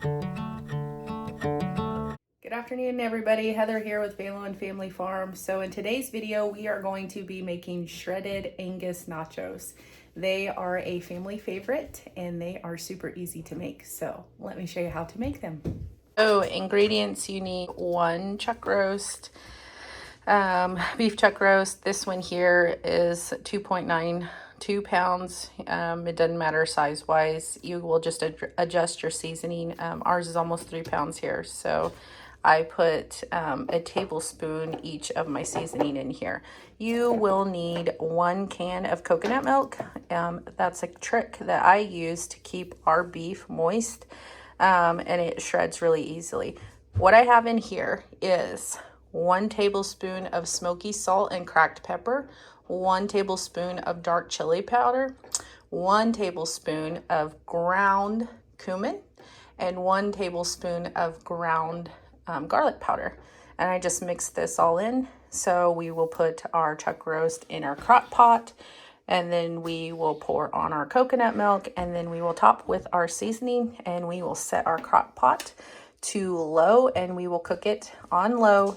Good afternoon, everybody. Heather here with Valo and Family Farm. So in today's video, we are going to be making shredded Angus nachos. They are a family favorite and they are super easy to make. So let me show you how to make them. So ingredients, you need 1 chuck roast, beef chuck roast. This one here is 2.92 pounds. It doesn't matter size wise. You will just adjust your seasoning. Ours is almost 3 pounds here. So I put a tablespoon each of my seasoning in here. You will need 1 can of coconut milk. That's a trick that I use to keep our beef moist, and it shreds really easily. What I have in here is 1 tablespoon of smoky salt and cracked pepper, 1 tablespoon of dark chili powder, 1 tablespoon of ground cumin, and 1 tablespoon of ground garlic powder. And I just mix this all in. So we will put our chuck roast in our crock pot, and then we will pour on our coconut milk, and then we will top with our seasoning, and we will set our crock pot to low, and we will cook it on low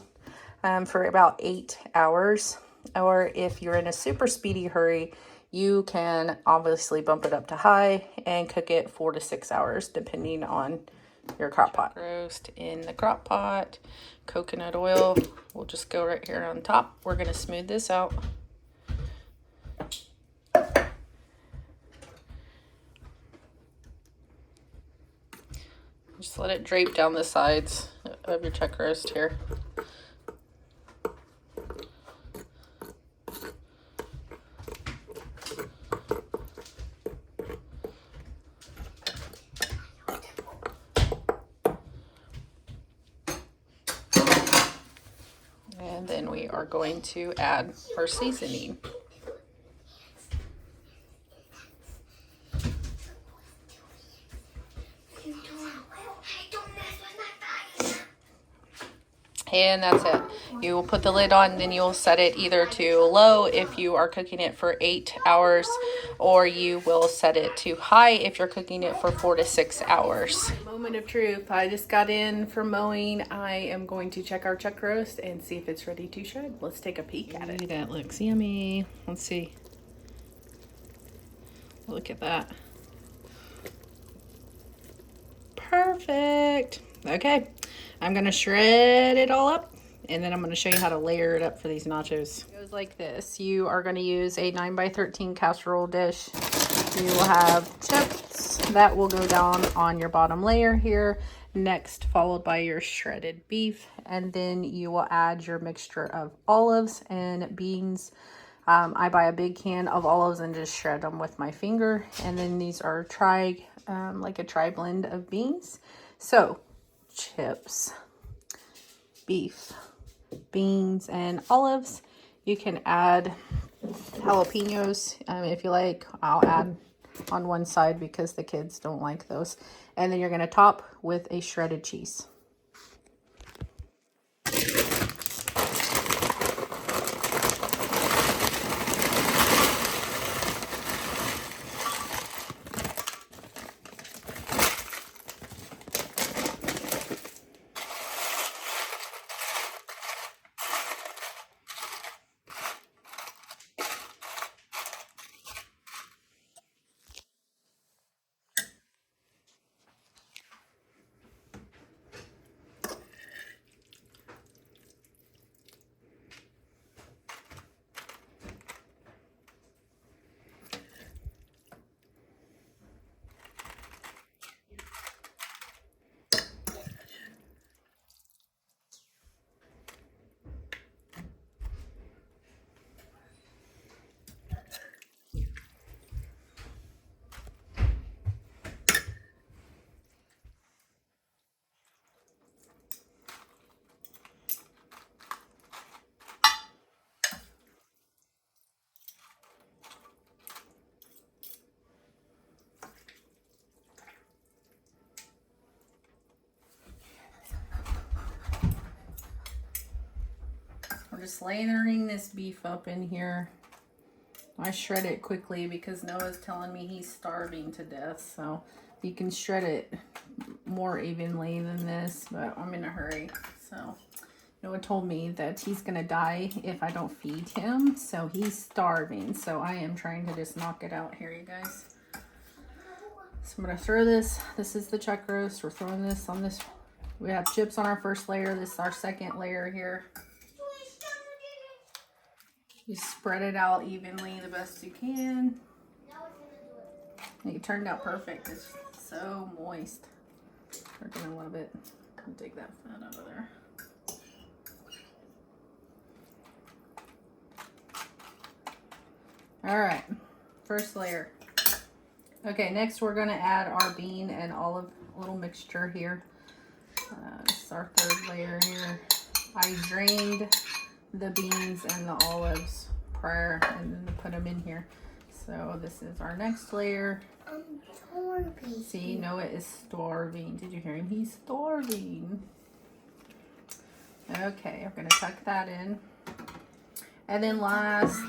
for about 8 hours. Or if you're in a super speedy hurry, you can obviously bump it up to high and cook it 4 to 6 hours, depending on your crock pot. Roast in the crock pot, coconut oil will just go right here on top. We're going to smooth this out. Just let it drape down the sides of your chuck roast here. And then we are going to add our seasoning. And that's it. You will put the lid on, then you'll set it either to low if you are cooking it for 8 hours, or you will set it to high if you're cooking it for 4 to 6 hours. Moment of truth. I just got in from mowing. I am going to check our chuck roast and see if it's ready to shred. Let's take a peek at it. That looks yummy. Let's see. Look at that. Perfect. Okay, I'm gonna shred it all up, and then I'm gonna show you how to layer it up for these nachos. It goes like this. You are gonna use a 9x13 casserole dish. You will have chips that will go down on your bottom layer here. Next, followed by your shredded beef, and then you will add your mixture of olives and beans. I buy a big can of olives and just shred them with my finger. And then these are like a tri blend of beans. So chips, beef, beans, and olives. You can add jalapenos if you like. I'll add on one side because the kids don't like those. And then you're going to top with a shredded cheese. We're just layering this beef up in here. I shred it quickly because Noah's telling me he's starving to death. So you can shred it more evenly than this, but I'm in a hurry. So Noah told me that he's gonna die if I don't feed him, so he's starving. So I am trying to just knock it out here, you guys. So I'm gonna throw this. This is the chuck roast. We're throwing this on this. We have chips on our first layer. This is our second layer here. You spread it out evenly the best you can. It turned out perfect. It's so moist. We're doing a little bit. I'll take that fat out of there. All right, first layer. Okay, next we're gonna add our bean and olive little mixture here. This is our third layer here. I drained the beans and the olives prior and then put them in here. So this is our next layer. I'm starving. See, Noah is starving. Did you hear him? He's starving. Okay, I'm gonna tuck that in. And then last,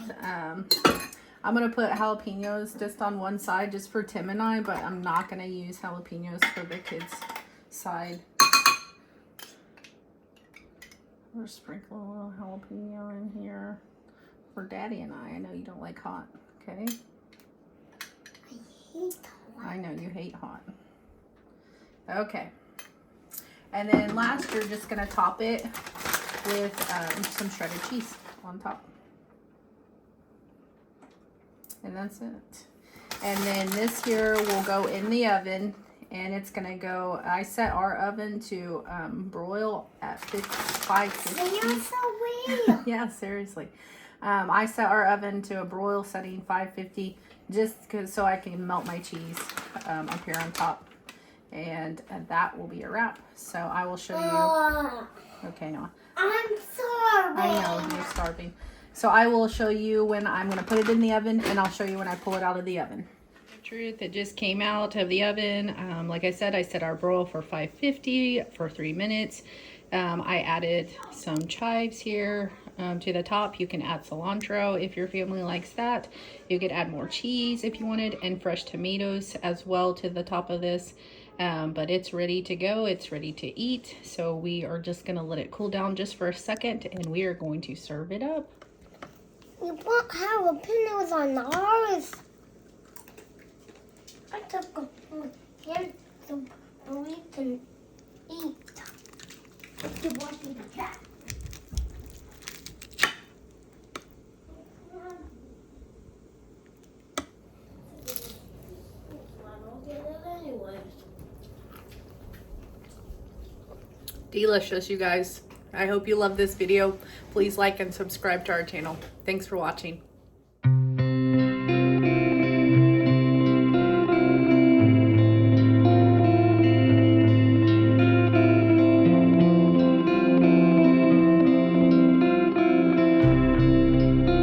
I'm gonna put jalapenos just on one side just for Tim and I, but I'm not gonna use jalapenos for the kids' side. We'll sprinkle a little jalapeno in here for Daddy and I. I know you don't like hot, okay? I hate hot. I know you hate hot. Okay. And then last, you're just gonna top it with some shredded cheese on top. And that's it. And then this here will go in the oven, and it's gonna go, I set our oven to broil at 550. They are so weird. Yeah, seriously. I set our oven to a broil setting 550 just so I can melt my cheese up here on top. And that will be a wrap. So I will show you. Okay, Noah. I'm starving. I know, you're starving. So I will show you when I'm going to put it in the oven, and I'll show you when I pull it out of the oven. Truth, it just came out of the oven. Like I said, I set our broil for 550 for 3 minutes. I added some chives here to the top. You can add cilantro if your family likes that. You could add more cheese if you wanted, and fresh tomatoes as well to the top of this. But it's ready to go. It's ready to eat. So we are just going to let it cool down just for a second, and we are going to serve it up. You put jalapenos on ours. I took them here so we can eat. You want me to that? Delicious, you guys. I hope you love this video. Please like and subscribe to our channel. Thanks for watching.